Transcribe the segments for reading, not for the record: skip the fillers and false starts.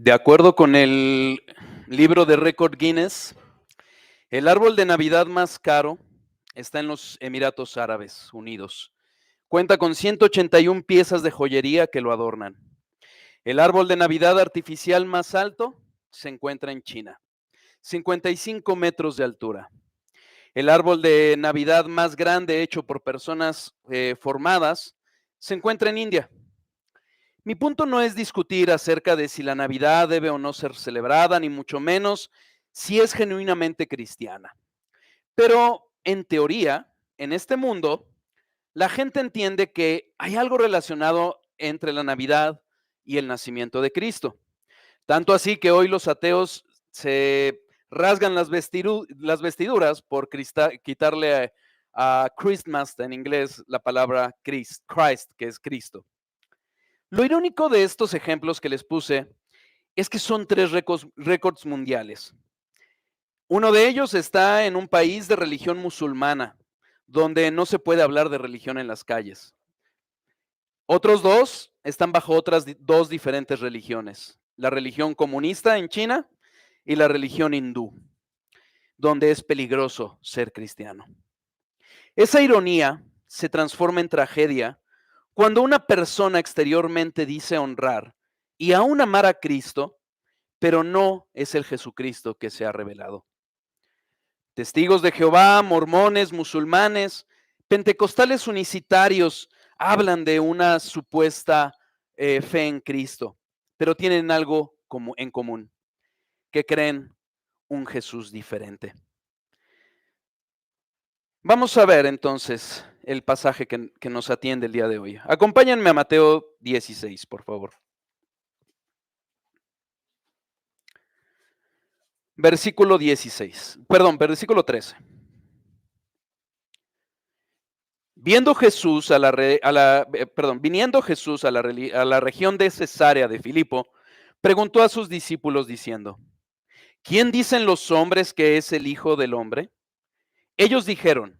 De acuerdo con el libro de récord Guinness, el árbol de Navidad más caro está en los Emiratos Árabes Unidos. Cuenta con 181 piezas de joyería que lo adornan. El árbol de Navidad artificial más alto se encuentra en China, 55 metros de altura. El árbol de Navidad más grande hecho por personas formadas se encuentra en India. Mi punto no es discutir acerca de si la Navidad debe o no ser celebrada, ni mucho menos si es genuinamente cristiana. Pero en teoría, en este mundo, la gente entiende que hay algo relacionado entre la Navidad y el nacimiento de Cristo. Tanto así que hoy los ateos se rasgan las vestiduras por quitarle a Christmas en inglés la palabra Christ, que es Cristo. Lo irónico de estos ejemplos que les puse es que son tres récords mundiales. Uno de ellos está en un país de religión musulmana, donde no se puede hablar de religión en las calles. Otros dos están bajo otras dos diferentes religiones, la religión comunista en China y la religión hindú, donde es peligroso ser cristiano. Esa ironía se transforma en tragedia cuando una persona exteriormente dice honrar y aún amar a Cristo, pero no es el Jesucristo que se ha revelado. Testigos de Jehová, mormones, musulmanes, pentecostales unicitarios hablan de una supuesta fe en Cristo, pero tienen algo en común, que creen un Jesús diferente. Vamos a ver entonces el pasaje que nos atiende el día de hoy. Acompáñenme a Mateo 16, por favor. Versículo 16, perdón, versículo 13. Viniendo Jesús a la región de Cesarea de Filipo, preguntó a sus discípulos diciendo: ¿Quién dicen los hombres que es el Hijo del Hombre? Ellos dijeron: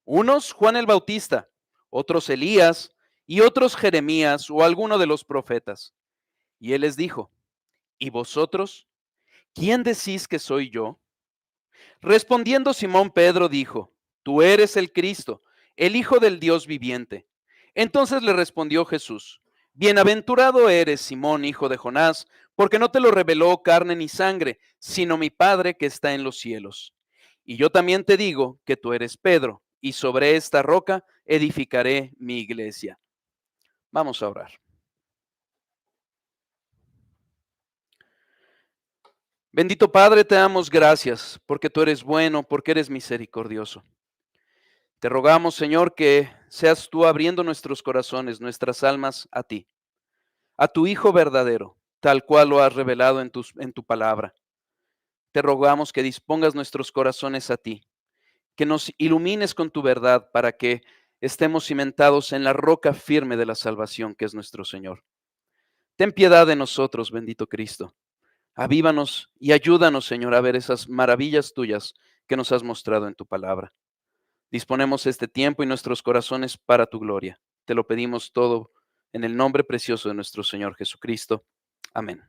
unos Juan el Bautista, otros Elías, y otros Jeremías o alguno de los profetas. Y él les dijo: ¿y vosotros? ¿Quién decís que soy yo? Respondiendo Simón Pedro dijo: tú eres el Cristo, el Hijo del Dios viviente. Entonces le respondió Jesús: bienaventurado eres, Simón, hijo de Jonás, porque no te lo reveló carne ni sangre, sino mi Padre que está en los cielos. Y yo también te digo que tú eres Pedro, y sobre esta roca edificaré mi iglesia. Vamos a orar. Bendito Padre, te damos gracias porque tú eres bueno, porque eres misericordioso. Te rogamos, Señor, que seas tú abriendo nuestros corazones, nuestras almas a ti, a tu Hijo verdadero, tal cual lo has revelado en tu palabra. Te rogamos que dispongas nuestros corazones a ti, que nos ilumines con tu verdad para que estemos cimentados en la roca firme de la salvación que es nuestro Señor. Ten piedad de nosotros, bendito Cristo. Avívanos y ayúdanos, Señor, a ver esas maravillas tuyas que nos has mostrado en tu palabra. Disponemos este tiempo y nuestros corazones para tu gloria. Te lo pedimos todo en el nombre precioso de nuestro Señor Jesucristo. Amén.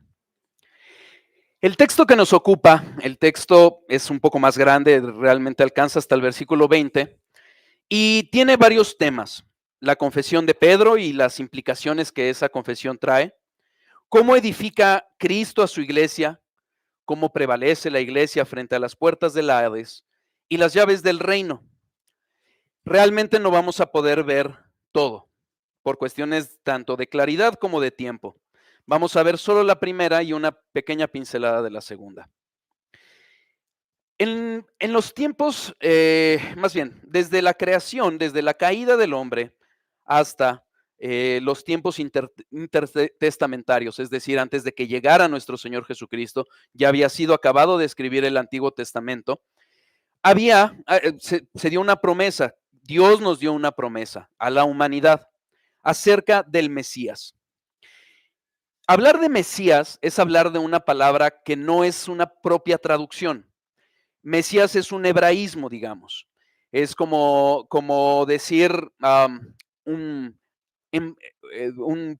El texto que nos ocupa, el texto es un poco más grande, realmente alcanza hasta el versículo 20 y tiene varios temas. La confesión de Pedro y las implicaciones que esa confesión trae. Cómo edifica Cristo a su iglesia, cómo prevalece la iglesia frente a las puertas del Hades y las llaves del reino. Realmente no vamos a poder ver todo, por cuestiones tanto de claridad como de tiempo. Vamos a ver solo la primera y una pequeña pincelada de la segunda. En los tiempos, más bien, desde la creación, desde la caída del hombre hasta los tiempos intertestamentarios, es decir, antes de que llegara nuestro Señor Jesucristo, ya había sido acabado de escribir el Antiguo Testamento, se dio una promesa, Dios nos dio una promesa a la humanidad acerca del Mesías. Hablar de Mesías es hablar de una palabra que no es una propia traducción. Mesías es un hebraísmo, digamos. Es como decir un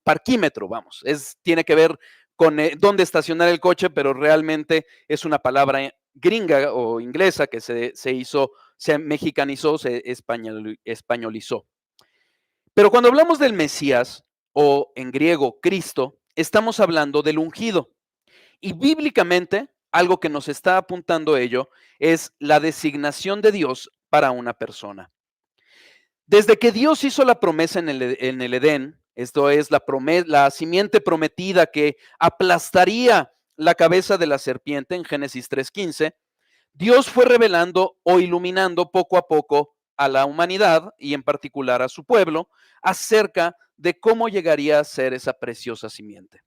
parquímetro, vamos. Tiene que ver con dónde estacionar el coche, pero realmente es una palabra gringa o inglesa que se mexicanizó, se españolizó. Pero cuando hablamos del Mesías, o en griego Cristo, estamos hablando del ungido. Y bíblicamente, algo que nos está apuntando ello es la designación de Dios para una persona. Desde que Dios hizo la promesa en el Edén, esto es la simiente prometida que aplastaría la cabeza de la serpiente en Génesis 3:15, Dios fue revelando o iluminando poco a poco a la humanidad y en particular a su pueblo acerca de cómo llegaría a ser esa preciosa simiente.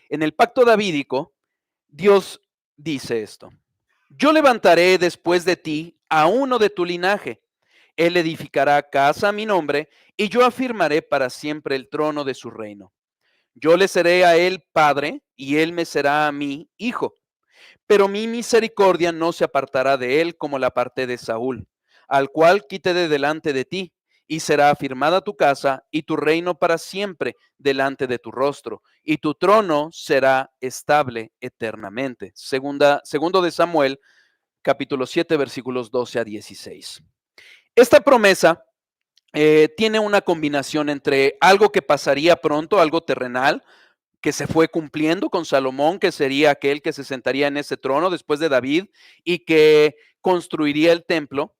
En el pacto davídico, Dios dice esto: yo levantaré después de ti a uno de tu linaje. Él edificará casa a mi nombre y yo afirmaré para siempre el trono de su reino. Yo le seré a él padre y él me será a mí hijo. Pero mi misericordia no se apartará de él como la aparté de Saúl, al cual quité de delante de ti, y será afirmada tu casa y tu reino para siempre delante de tu rostro, y tu trono será estable eternamente. Segundo de Samuel, capítulo 7, versículos 12 a 16. Esta promesa tiene una combinación entre algo que pasaría pronto, algo terrenal, que se fue cumpliendo con Salomón, que sería aquel que se sentaría en ese trono después de David y que construiría el templo.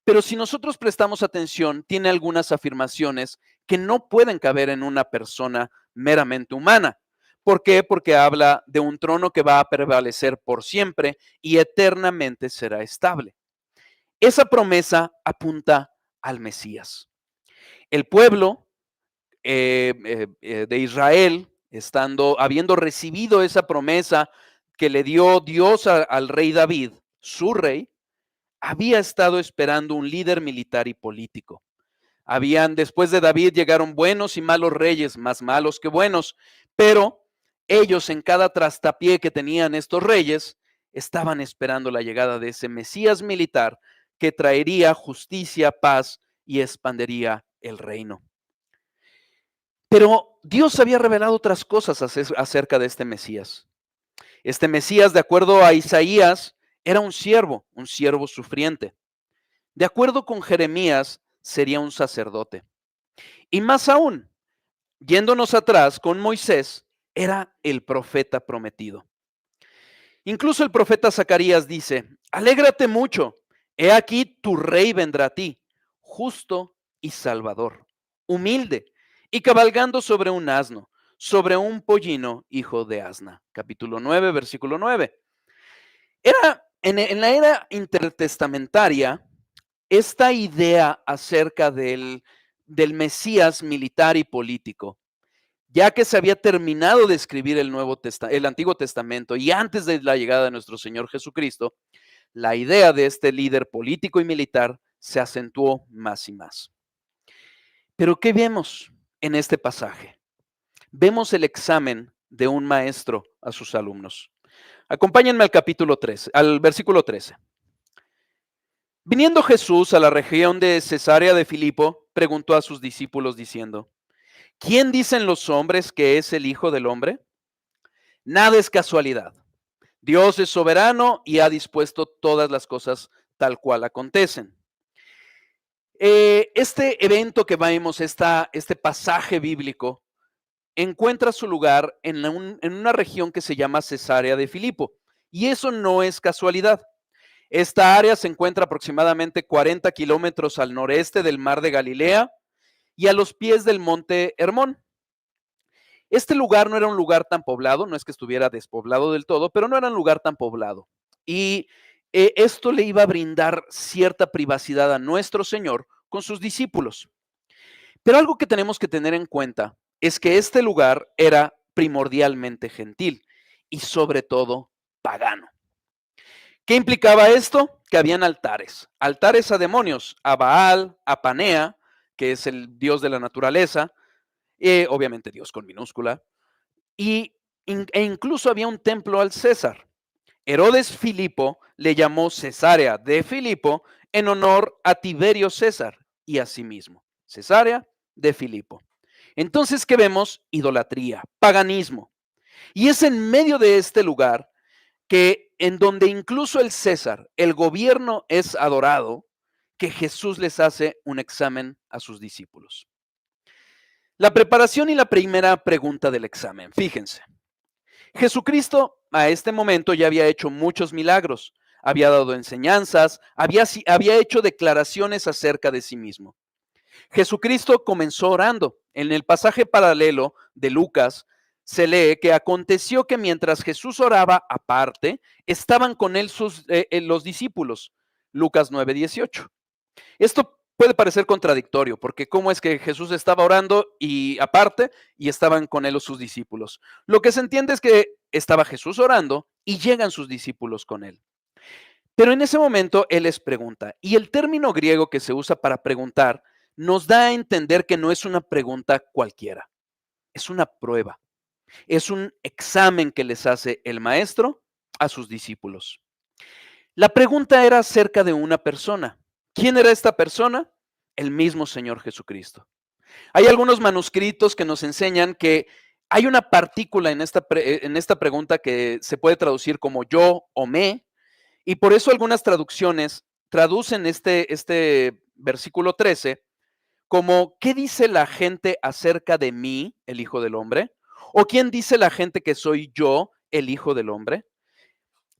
Pero si nosotros prestamos atención, tiene algunas afirmaciones que no pueden caber en una persona meramente humana. ¿Por qué? Porque habla de un trono que va a prevalecer por siempre y eternamente será estable. Esa promesa apunta al Mesías. El pueblo de Israel, habiendo recibido esa promesa que le dio Dios al rey David, su rey, había estado esperando un líder militar y político. Después de David llegaron buenos y malos reyes, más malos que buenos, pero ellos en cada trastapié que tenían estos reyes, estaban esperando la llegada de ese Mesías militar que traería justicia, paz y expandería el reino. Pero Dios había revelado otras cosas acerca de este Mesías. Este Mesías, de acuerdo a Isaías, era un siervo sufriente. De acuerdo con Jeremías, sería un sacerdote. Y más aún, yéndonos atrás con Moisés, era el profeta prometido. Incluso el profeta Zacarías dice: alégrate mucho, he aquí tu rey vendrá a ti, justo y salvador, humilde y cabalgando sobre un asno, sobre un pollino, hijo de asna. Capítulo 9, versículo 9. En la era intertestamentaria, esta idea acerca del Mesías militar y político, ya que se había terminado de escribir el Antiguo Testamento y antes de la llegada de nuestro Señor Jesucristo, la idea de este líder político y militar se acentuó más y más. Pero ¿qué vemos en este pasaje? Vemos el examen de un maestro a sus alumnos. Acompáñenme al capítulo 13, al versículo 13. Viniendo Jesús a la región de Cesarea de Filipo, preguntó a sus discípulos diciendo: ¿quién dicen los hombres que es el Hijo del Hombre? Nada es casualidad. Dios es soberano y ha dispuesto todas las cosas tal cual acontecen. Este evento que vemos, este pasaje bíblico, encuentra su lugar en una región que se llama Cesarea de Filipo. Y eso no es casualidad. Esta área se encuentra aproximadamente 40 kilómetros al noreste del mar de Galilea y a los pies del monte Hermón. Este lugar no era un lugar tan poblado, no es que estuviera despoblado del todo, pero no era un lugar tan poblado. Y esto le iba a brindar cierta privacidad a nuestro Señor con sus discípulos. Pero algo que tenemos que tener en cuenta es que este lugar era primordialmente gentil y sobre todo pagano. ¿Qué implicaba esto? Que habían altares a demonios, a Baal, a Panea, que es el dios de la naturaleza, obviamente Dios con minúscula, e incluso había un templo al César. Herodes Filipo le llamó Cesarea de Filipo en honor a Tiberio César y a sí mismo. Cesarea de Filipo. Entonces, ¿qué vemos? Idolatría, paganismo. Y es en medio de este lugar que en donde incluso el César, el gobierno es adorado, que Jesús les hace un examen a sus discípulos. La preparación y la primera pregunta del examen. Fíjense, Jesucristo a este momento ya había hecho muchos milagros, había dado enseñanzas, había hecho declaraciones acerca de sí mismo. Jesucristo comenzó orando. En el pasaje paralelo de Lucas se lee que aconteció que mientras Jesús oraba aparte, estaban con él los discípulos. Lucas 9:18. Esto puede parecer contradictorio, porque cómo es que Jesús estaba orando y aparte y estaban con él sus discípulos. Lo que se entiende es que estaba Jesús orando y llegan sus discípulos con él. Pero en ese momento él les pregunta, y el término griego que se usa para preguntar nos da a entender que no es una pregunta cualquiera, es una prueba, es un examen que les hace el maestro a sus discípulos. La pregunta era acerca de una persona. ¿Quién era esta persona? El mismo Señor Jesucristo. Hay algunos manuscritos que nos enseñan que hay una partícula en esta pregunta que se puede traducir como yo o me, y por eso algunas traducciones traducen este versículo 13 como ¿qué dice la gente acerca de mí, el Hijo del Hombre? ¿O quién dice la gente que soy yo, el Hijo del Hombre?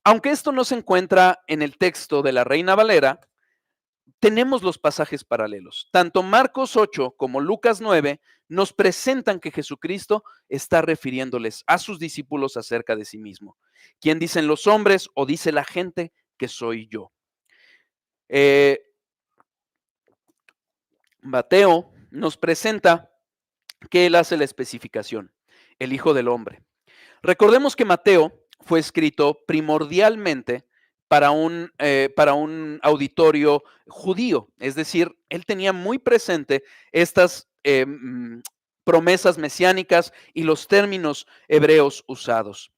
Aunque esto no se encuentra en el texto de la Reina Valera, tenemos los pasajes paralelos. Tanto Marcos 8 como Lucas 9 nos presentan que Jesucristo está refiriéndoles a sus discípulos acerca de sí mismo. ¿Quién dicen los hombres o dice la gente que soy yo? Mateo nos presenta que él hace la especificación, el Hijo del Hombre. Recordemos que Mateo fue escrito primordialmente para un auditorio judío, es decir, él tenía muy presente estas promesas mesiánicas y los términos hebreos usados.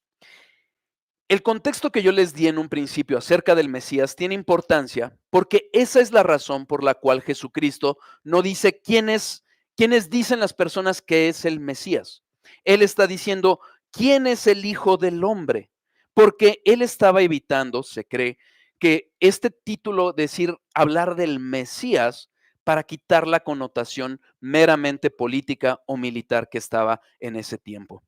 El contexto que yo les di en un principio acerca del Mesías tiene importancia porque esa es la razón por la cual Jesucristo no dice quiénes dicen las personas que es el Mesías. Él está diciendo quién es el Hijo del Hombre, porque él estaba evitando, se cree, que este título, decir, hablar del Mesías, para quitar la connotación meramente política o militar que estaba en ese tiempo.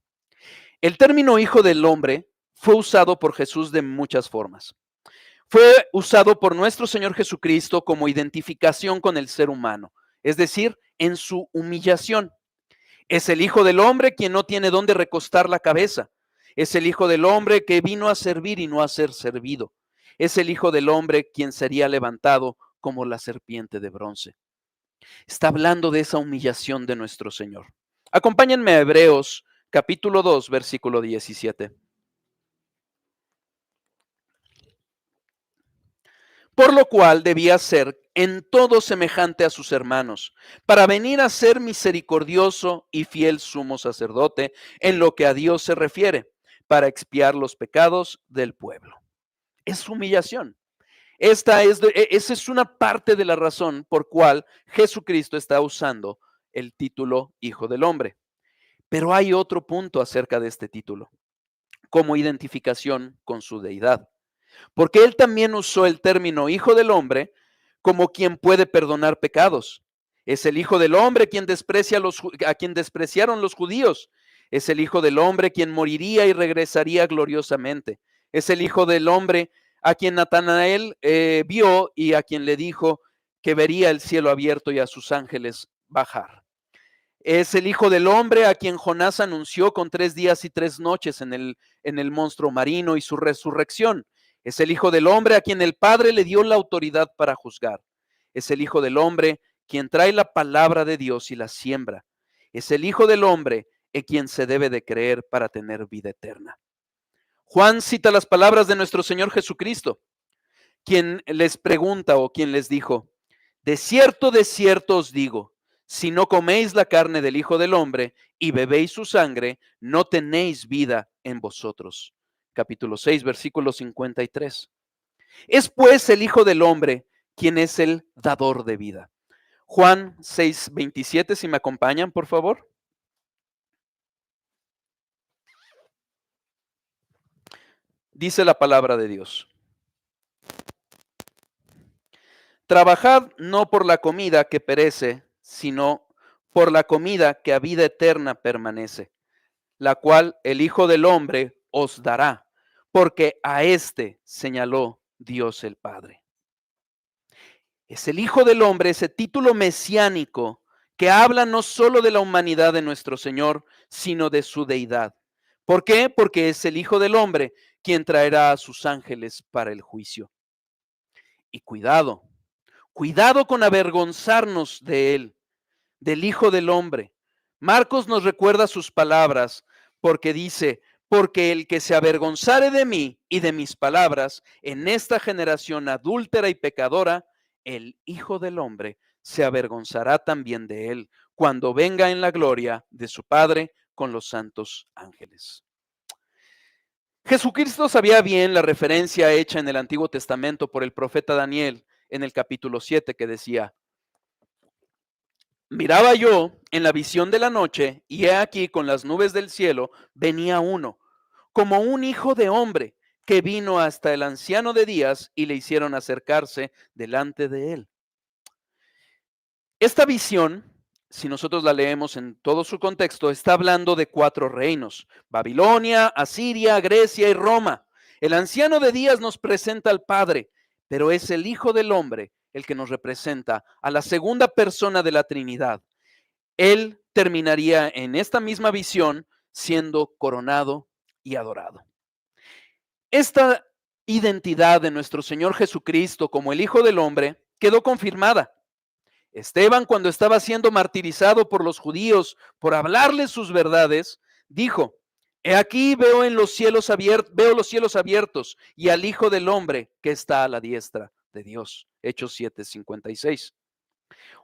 El término Hijo del Hombre fue usado por Jesús de muchas formas. Fue usado por nuestro Señor Jesucristo como identificación con el ser humano, es decir, en su humillación. Es el Hijo del Hombre quien no tiene dónde recostar la cabeza. Es el Hijo del Hombre que vino a servir y no a ser servido. Es el Hijo del Hombre quien sería levantado como la serpiente de bronce. Está hablando de esa humillación de nuestro Señor. Acompáñenme a Hebreos capítulo 2, versículo 17. Por lo cual debía ser en todo semejante a sus hermanos, para venir a ser misericordioso y fiel sumo sacerdote en lo que a Dios se refiere, para expiar los pecados del pueblo. Es humillación. Esa es una parte de la razón por cual Jesucristo está usando el título Hijo del Hombre. Pero hay otro punto acerca de este título, como identificación con su deidad. Porque él también usó el término Hijo del Hombre como quien puede perdonar pecados. Es el Hijo del Hombre quien a quien despreciaron los judíos. Es el Hijo del Hombre quien moriría y regresaría gloriosamente. Es el Hijo del Hombre a quien Natanael vio y a quien le dijo que vería el cielo abierto y a sus ángeles bajar. Es el Hijo del Hombre a quien Jonás anunció con 3 días y 3 noches en el monstruo marino y su resurrección. Es el Hijo del Hombre a quien el Padre le dio la autoridad para juzgar. Es el Hijo del Hombre quien trae la palabra de Dios y la siembra. Es el Hijo del Hombre en quien se debe de creer para tener vida eterna. Juan cita las palabras de nuestro Señor Jesucristo, quien les pregunta o quien les dijo, de cierto os digo, si no coméis la carne del Hijo del Hombre y bebéis su sangre, no tenéis vida en vosotros. Capítulo 6, versículo 53. Es pues el Hijo del Hombre quien es el dador de vida. Juan 6, 27, si me acompañan, por favor. Dice la palabra de Dios: trabajad no por la comida que perece, sino por la comida que a vida eterna permanece, la cual el Hijo del Hombre os dará, porque a éste señaló Dios el Padre. Es el Hijo del Hombre, ese título mesiánico que habla no solo de la humanidad de nuestro Señor, sino de su deidad. ¿Por qué? Porque es el Hijo del Hombre quien traerá a sus ángeles para el juicio. Y cuidado, cuidado con avergonzarnos de él, del Hijo del Hombre. Marcos nos recuerda sus palabras porque dice: porque el que se avergonzare de mí y de mis palabras en esta generación adúltera y pecadora, el Hijo del Hombre se avergonzará también de él cuando venga en la gloria de su Padre con los santos ángeles. Jesucristo sabía bien la referencia hecha en el Antiguo Testamento por el profeta Daniel en el capítulo 7 que decía: miraba yo en la visión de la noche, y he aquí con las nubes del cielo venía uno, como un hijo de hombre, que vino hasta el anciano de días y le hicieron acercarse delante de él. Esta visión, si nosotros la leemos en todo su contexto, está hablando de 4 reinos: Babilonia, Asiria, Grecia y Roma. El anciano de días nos presenta al Padre, pero es el Hijo del Hombre el que nos representa a la segunda persona de la Trinidad. Él terminaría en esta misma visión siendo coronado y adorado. Esta identidad de nuestro Señor Jesucristo como el Hijo del Hombre quedó confirmada. Esteban, cuando estaba siendo martirizado por los judíos por hablarles sus verdades, dijo: he aquí veo los cielos abiertos y al Hijo del Hombre que está a la diestra de Dios. Hechos 7:56.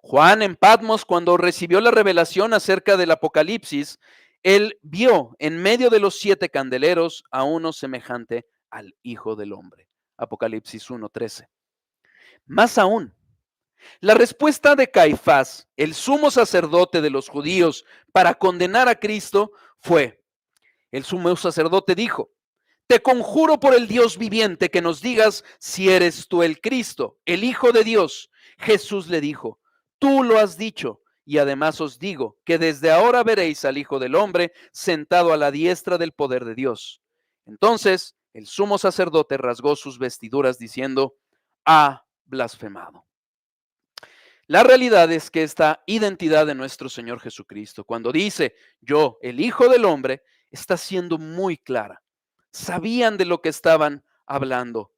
Juan en Patmos, cuando recibió la revelación acerca del Apocalipsis, él vio en medio de los 7 candeleros a uno semejante al Hijo del Hombre. Apocalipsis 1:13. Más aún, la respuesta de Caifás, el sumo sacerdote de los judíos, para condenar a Cristo fue: el sumo sacerdote dijo: te conjuro por el Dios viviente que nos digas si eres tú el Cristo, el Hijo de Dios. Jesús le dijo: tú lo has dicho, y además os digo que desde ahora veréis al Hijo del Hombre sentado a la diestra del poder de Dios. Entonces el sumo sacerdote rasgó sus vestiduras diciendo: ha blasfemado. La realidad es que esta identidad de nuestro Señor Jesucristo, cuando dice yo, el Hijo del Hombre, está siendo muy clara. Sabían de lo que estaban hablando.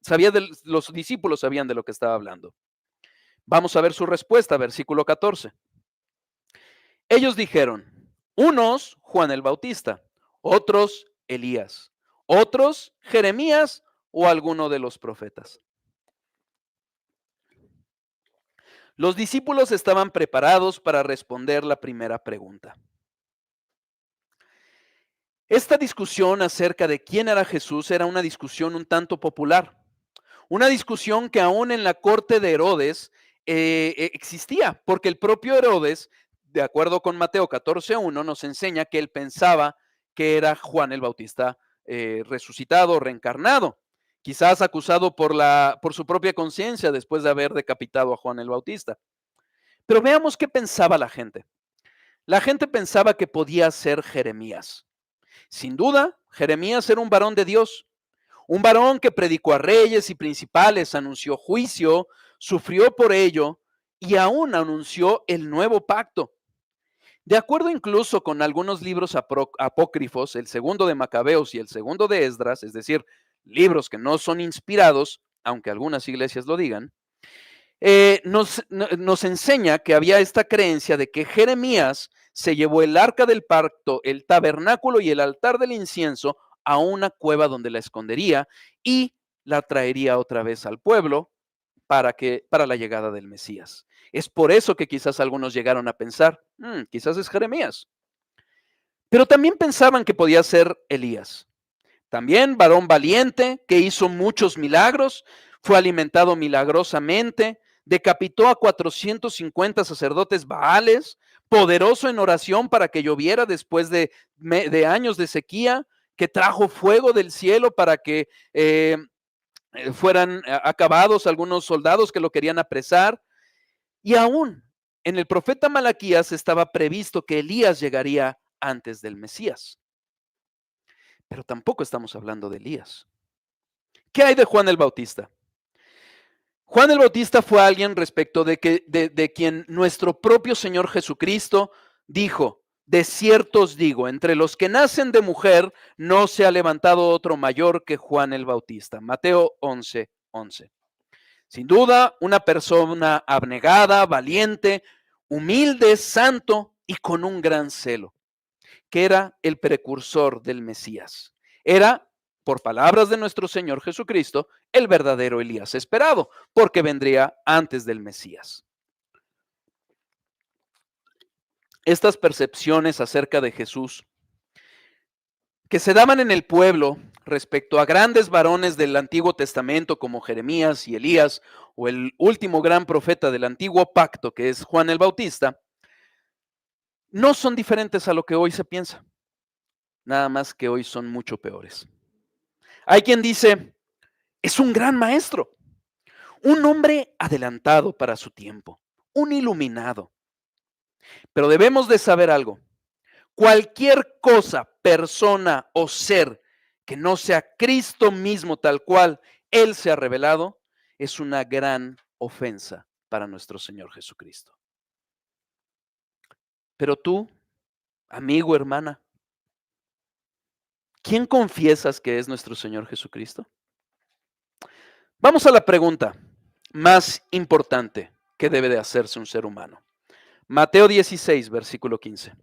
Los discípulos sabían de lo que estaba hablando. Vamos a ver su respuesta, versículo 14. Ellos dijeron: unos, Juan el Bautista; otros, Elías; otros, Jeremías o alguno de los profetas. Los discípulos estaban preparados para responder la primera pregunta. Esta discusión acerca de quién era Jesús era una discusión un tanto popular, una discusión que aún en la corte de Herodes existía, porque el propio Herodes, de acuerdo con Mateo 14:1, nos enseña que él pensaba que era Juan el Bautista resucitado, reencarnado, quizás acusado por su propia conciencia después de haber decapitado a Juan el Bautista. Pero veamos qué pensaba la gente. La gente pensaba que podía ser Jeremías. Sin duda, Jeremías era un varón de Dios, un varón que predicó a reyes y principales, anunció juicio, sufrió por ello y aún anunció el nuevo pacto. De acuerdo incluso con algunos libros apócrifos, el segundo de Macabeos y el segundo de Esdras, es decir, libros que no son inspirados, aunque algunas iglesias lo digan, nos enseña que había esta creencia de que Jeremías se llevó el arca del pacto, el tabernáculo y el altar del incienso a una cueva donde la escondería y la traería otra vez al pueblo para la llegada del Mesías. Es por eso que quizás algunos llegaron a pensar: quizás es Jeremías. Pero también pensaban que podía ser Elías. También varón valiente que hizo muchos milagros, fue alimentado milagrosamente, decapitó a 450 sacerdotes baales, poderoso en oración para que lloviera después de años de sequía, que trajo fuego del cielo para que fueran acabados algunos soldados que lo querían apresar. Y aún en el profeta Malaquías estaba previsto que Elías llegaría antes del Mesías. Pero tampoco estamos hablando de Elías. ¿Qué hay de Juan el Bautista? Juan el Bautista fue alguien respecto de quien nuestro propio Señor Jesucristo dijo: de cierto os digo, entre los que nacen de mujer no se ha levantado otro mayor que Juan el Bautista. Mateo 11:11. Sin duda, una persona abnegada, valiente, humilde, santo y con un gran celo, que era el precursor del Mesías. Era, por palabras de nuestro Señor Jesucristo, el verdadero Elías esperado, porque vendría antes del Mesías. Estas percepciones acerca de Jesús que se daban en el pueblo respecto a grandes varones del Antiguo Testamento como Jeremías y Elías, o el último gran profeta del Antiguo Pacto, que es Juan el Bautista, no son diferentes a lo que hoy se piensa, nada más que hoy son mucho peores. Hay quien dice: es un gran maestro, un hombre adelantado para su tiempo, un iluminado. Pero debemos de saber algo: cualquier cosa, persona o ser que no sea Cristo mismo tal cual Él se ha revelado, es una gran ofensa para nuestro Señor Jesucristo. Pero tú, amigo, hermana, ¿quién confiesas que es nuestro Señor Jesucristo? Vamos a la pregunta más importante que debe de hacerse un ser humano. Mateo 16, versículo 15.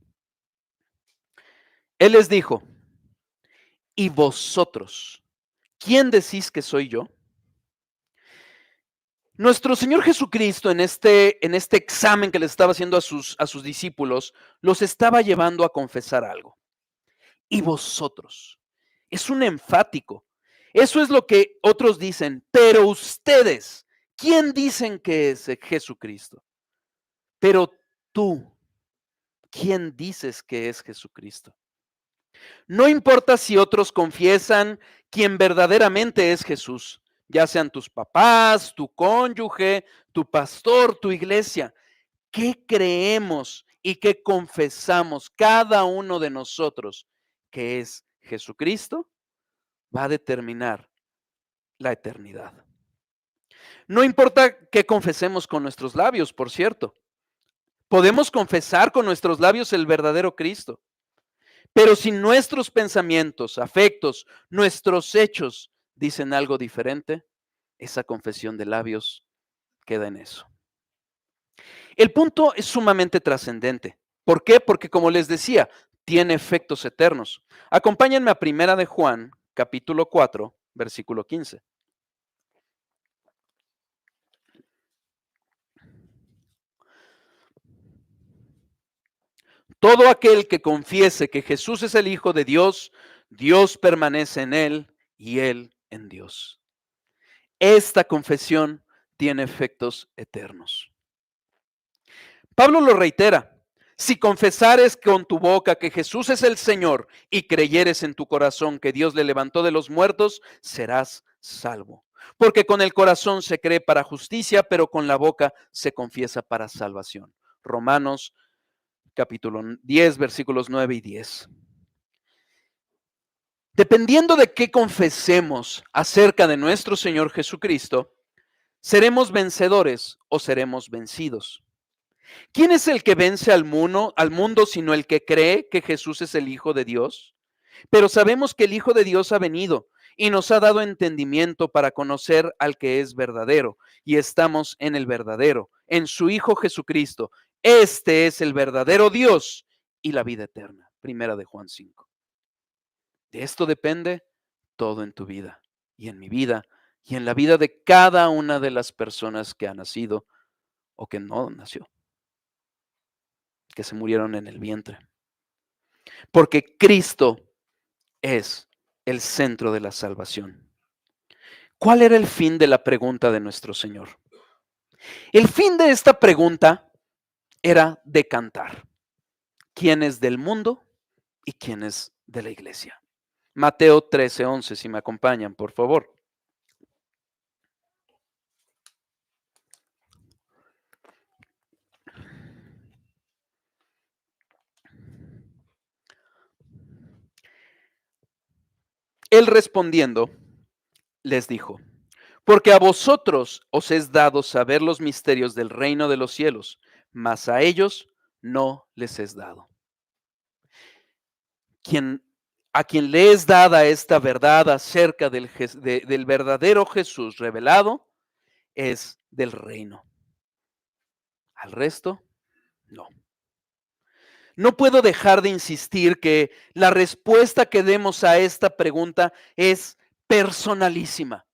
Él les dijo: ¿y vosotros, quién decís que soy yo? Nuestro Señor Jesucristo en este examen que les estaba haciendo a sus discípulos, los estaba llevando a confesar algo. Y vosotros, es un enfático. Eso es lo que otros dicen, pero ustedes, ¿quién dicen que es Jesucristo? Pero tú, ¿quién dices que es Jesucristo? No importa si otros confiesan quién verdaderamente es Jesús, ya sean tus papás, tu cónyuge, tu pastor, tu iglesia. ¿Qué creemos y qué confesamos cada uno de nosotros que es Jesucristo? Va a determinar la eternidad. No importa qué confesemos con nuestros labios, por cierto. Podemos confesar con nuestros labios el verdadero Cristo. Pero si nuestros pensamientos, afectos, nuestros hechos dicen algo diferente, esa confesión de labios queda en eso. El punto es sumamente trascendente. ¿Por qué? Porque, como les decía, tiene efectos eternos. Acompáñenme a Primera de Juan, capítulo 4, versículo 15. Todo aquel que confiese que Jesús es el Hijo de Dios, Dios permanece en él y él en Dios. Esta confesión tiene efectos eternos. Pablo lo reitera: si confesares con tu boca que Jesús es el Señor y creyeres en tu corazón que Dios le levantó de los muertos, serás salvo. Porque con el corazón se cree para justicia, pero con la boca se confiesa para salvación. Romanos capítulo 10, versículos 9 y 10. Dependiendo de qué confesemos acerca de nuestro Señor Jesucristo, seremos vencedores o seremos vencidos. ¿Quién es el que vence al mundo sino el que cree que Jesús es el Hijo de Dios? Pero sabemos que el Hijo de Dios ha venido y nos ha dado entendimiento para conocer al que es verdadero, y estamos en el verdadero, en su Hijo Jesucristo. Este es el verdadero Dios y la vida eterna. Primera de Juan 5. De esto depende todo en tu vida y en mi vida y en la vida de cada una de las personas que ha nacido o que no nació, que se murieron en el vientre. Porque Cristo es el centro de la salvación. ¿Cuál era el fin de la pregunta de nuestro Señor? El fin de esta pregunta era decantar quién es del mundo y quién es de la iglesia. Mateo 13:11, si me acompañan, por favor. Él respondiendo, les dijo: porque a vosotros os es dado saber los misterios del reino de los cielos, mas a ellos no les es dado. A quien le es dada esta verdad acerca del verdadero Jesús revelado, es del reino. Al resto, no. No puedo dejar de insistir que la respuesta que demos a esta pregunta es personalísima.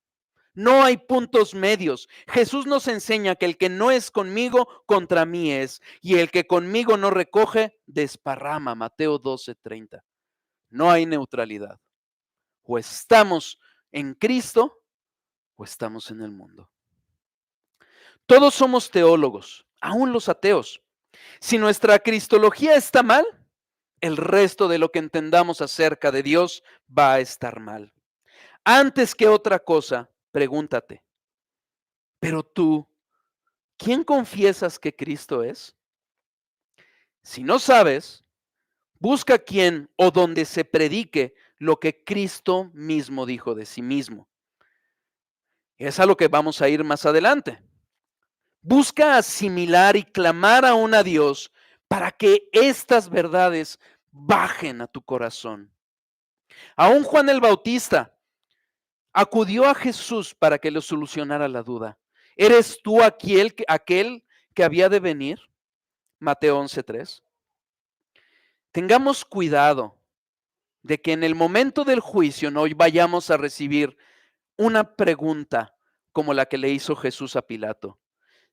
No hay puntos medios. Jesús nos enseña que el que no es conmigo, contra mí es. Y el que conmigo no recoge, desparrama. Mateo 12:30. No hay neutralidad. O estamos en Cristo o estamos en el mundo. Todos somos teólogos, aún los ateos. Si nuestra cristología está mal, el resto de lo que entendamos acerca de Dios va a estar mal. Antes que otra cosa, pregúntate, pero tú, ¿quién confiesas que Cristo es? Si no sabes, busca quién o donde se predique lo que Cristo mismo dijo de sí mismo. Es a lo que vamos a ir más adelante. Busca asimilar y clamar aún a Dios para que estas verdades bajen a tu corazón. Aún Juan el Bautista acudió a Jesús para que le solucionara la duda. ¿Eres tú aquel que había de venir? Mateo 11:3. Tengamos cuidado de que en el momento del juicio no vayamos a recibir una pregunta como la que le hizo Jesús a Pilato.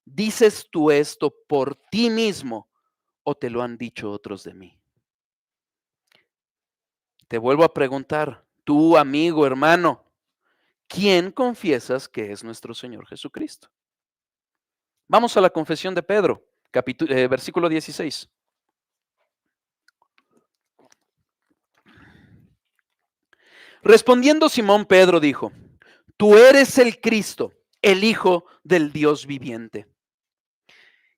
¿Dices tú esto por ti mismo o te lo han dicho otros de mí? Te vuelvo a preguntar, tú amigo, hermano, ¿quién confiesas que es nuestro Señor Jesucristo? Vamos a la confesión de Pedro, versículo 16. Respondiendo Simón Pedro dijo: tú eres el Cristo, el Hijo del Dios viviente.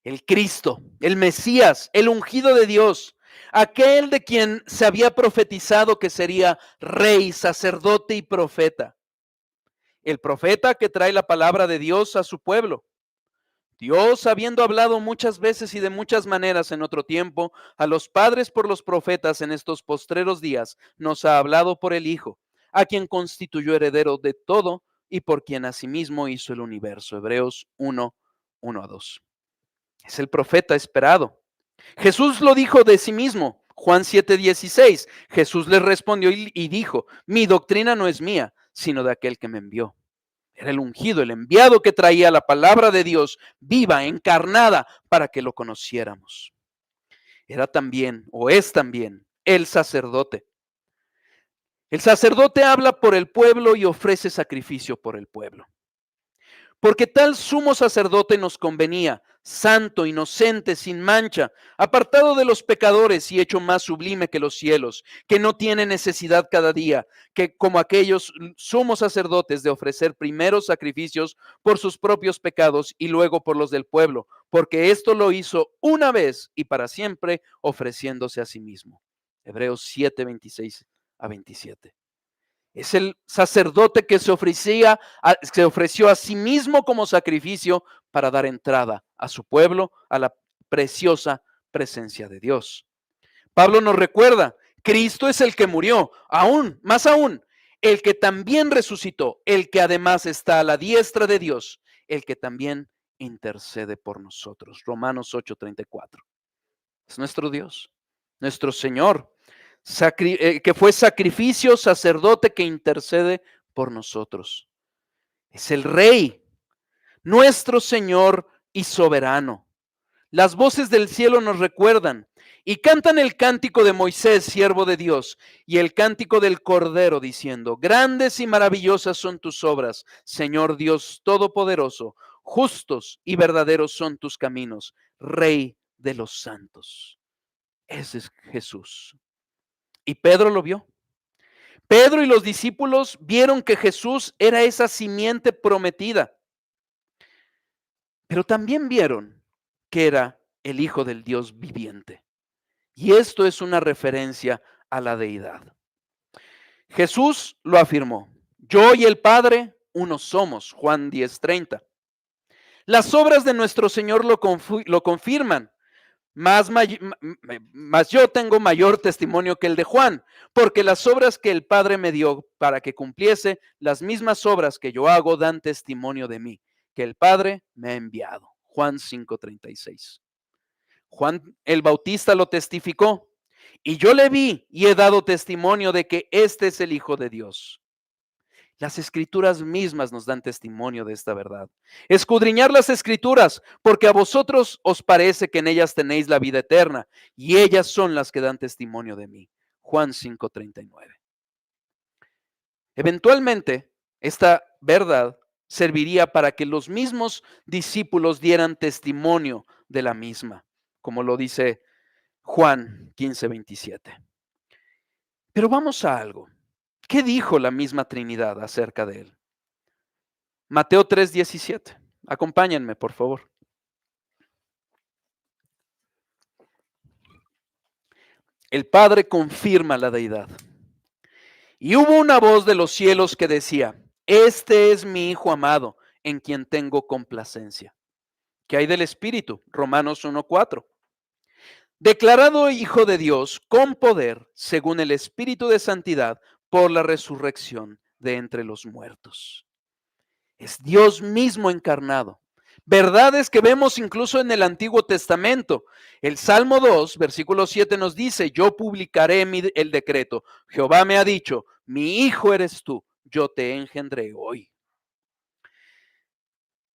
El Cristo, el Mesías, el ungido de Dios, aquel de quien se había profetizado que sería rey, sacerdote y profeta. El profeta que trae la palabra de Dios a su pueblo. Dios, habiendo hablado muchas veces y de muchas maneras en otro tiempo a los padres por los profetas en estos postreros días, nos ha hablado por el Hijo, a quien constituyó heredero de todo y por quien asimismo hizo el universo. Hebreos 1:1-2. Es el profeta esperado. Jesús lo dijo de sí mismo. Juan 7:16. Jesús le respondió y dijo: mi doctrina no es mía, sino de aquel que me envió. Era el ungido, el enviado que traía la palabra de Dios viva, encarnada, para que lo conociéramos. Era también, o es también, el sacerdote. El sacerdote habla por el pueblo y ofrece sacrificio por el pueblo. Porque tal sumo sacerdote nos convenía, santo, inocente, sin mancha, apartado de los pecadores y hecho más sublime que los cielos, que no tiene necesidad cada día, que como aquellos sumos sacerdotes, de ofrecer primero sacrificios por sus propios pecados y luego por los del pueblo, porque esto lo hizo una vez y para siempre, ofreciéndose a sí mismo. Hebreos 7:26-27. Es el sacerdote que se ofreció a sí mismo como sacrificio para dar entrada a su pueblo a la preciosa presencia de Dios. Pablo nos recuerda, Cristo es el que murió, más aún, el que también resucitó, el que además está a la diestra de Dios, el que también intercede por nosotros. Romanos 8:34. Es nuestro Dios, nuestro Señor, que fue sacrificio, sacerdote que intercede por nosotros. Es el Rey, nuestro Señor y soberano. Las voces del cielo nos recuerdan y cantan el cántico de Moisés, siervo de Dios, y el cántico del Cordero, diciendo: grandes y maravillosas son tus obras, Señor Dios Todopoderoso, justos y verdaderos son tus caminos, Rey de los santos. Ese es Jesús. Y Pedro lo vio. Pedro y los discípulos vieron que Jesús era esa simiente prometida, pero también vieron que era el Hijo del Dios viviente. Y esto es una referencia a la deidad. Jesús lo afirmó: yo y el Padre uno somos, Juan 10:30. Las obras de nuestro Señor lo confirman. Mas yo tengo mayor testimonio que el de Juan, porque las obras que el Padre me dio para que cumpliese, las mismas obras que yo hago dan testimonio de mí, que el Padre me ha enviado. Juan 5:36. Juan el Bautista lo testificó: y yo le vi y he dado testimonio de que este es el Hijo de Dios. Las escrituras mismas nos dan testimonio de esta verdad. Escudriñar las escrituras, porque a vosotros os parece que en ellas tenéis la vida eterna, y ellas son las que dan testimonio de mí. Juan 5:39. Eventualmente, esta verdad serviría para que los mismos discípulos dieran testimonio de la misma, como lo dice Juan 15:27. Pero vamos a algo. ¿Qué dijo la misma Trinidad acerca de él? Mateo 3:17. Acompáñenme, por favor. El Padre confirma la deidad. Y hubo una voz de los cielos que decía: este es mi Hijo amado, en quien tengo complacencia. ¿Qué hay del Espíritu? Romanos 1:4. Declarado Hijo de Dios con poder, según el Espíritu de santidad, por la resurrección de entre los muertos. Es Dios mismo encarnado. Verdades que vemos incluso en el Antiguo Testamento. El Salmo 2, versículo 7 nos dice: yo publicaré el decreto. Jehová me ha dicho: mi hijo eres tú, yo te engendré hoy.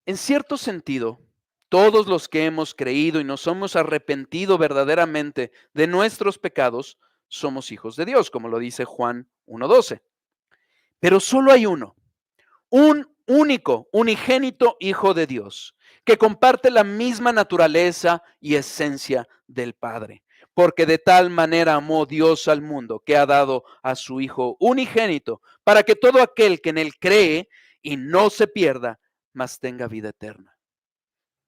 En cierto sentido, todos los que hemos creído y nos hemos arrepentido verdaderamente de nuestros pecados, somos hijos de Dios, como lo dice Juan 1:12. Pero solo hay uno, un único, unigénito Hijo de Dios, que comparte la misma naturaleza y esencia del Padre. Porque de tal manera amó Dios al mundo, que ha dado a su Hijo unigénito, para que todo aquel que en él cree y no se pierda, mas tenga vida eterna.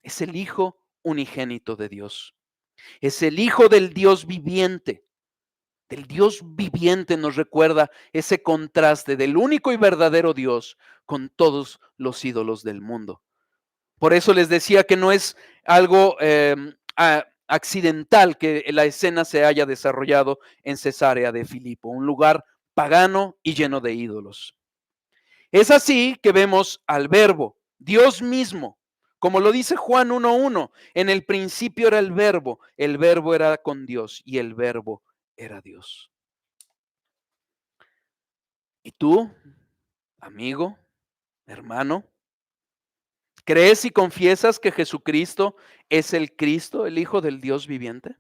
Es el Hijo unigénito de Dios. Es el Hijo del Dios viviente. Del Dios viviente nos recuerda ese contraste del único y verdadero Dios con todos los ídolos del mundo. Por eso les decía que no es algo accidental que la escena se haya desarrollado en Cesarea de Filipo, un lugar pagano y lleno de ídolos. Es así que vemos al Verbo, Dios mismo, como lo dice Juan 1:1, en el principio era el Verbo era con Dios y el Verbo era Dios. ¿Y tú, amigo, hermano, crees y confiesas que Jesucristo es el Cristo, el Hijo del Dios viviente?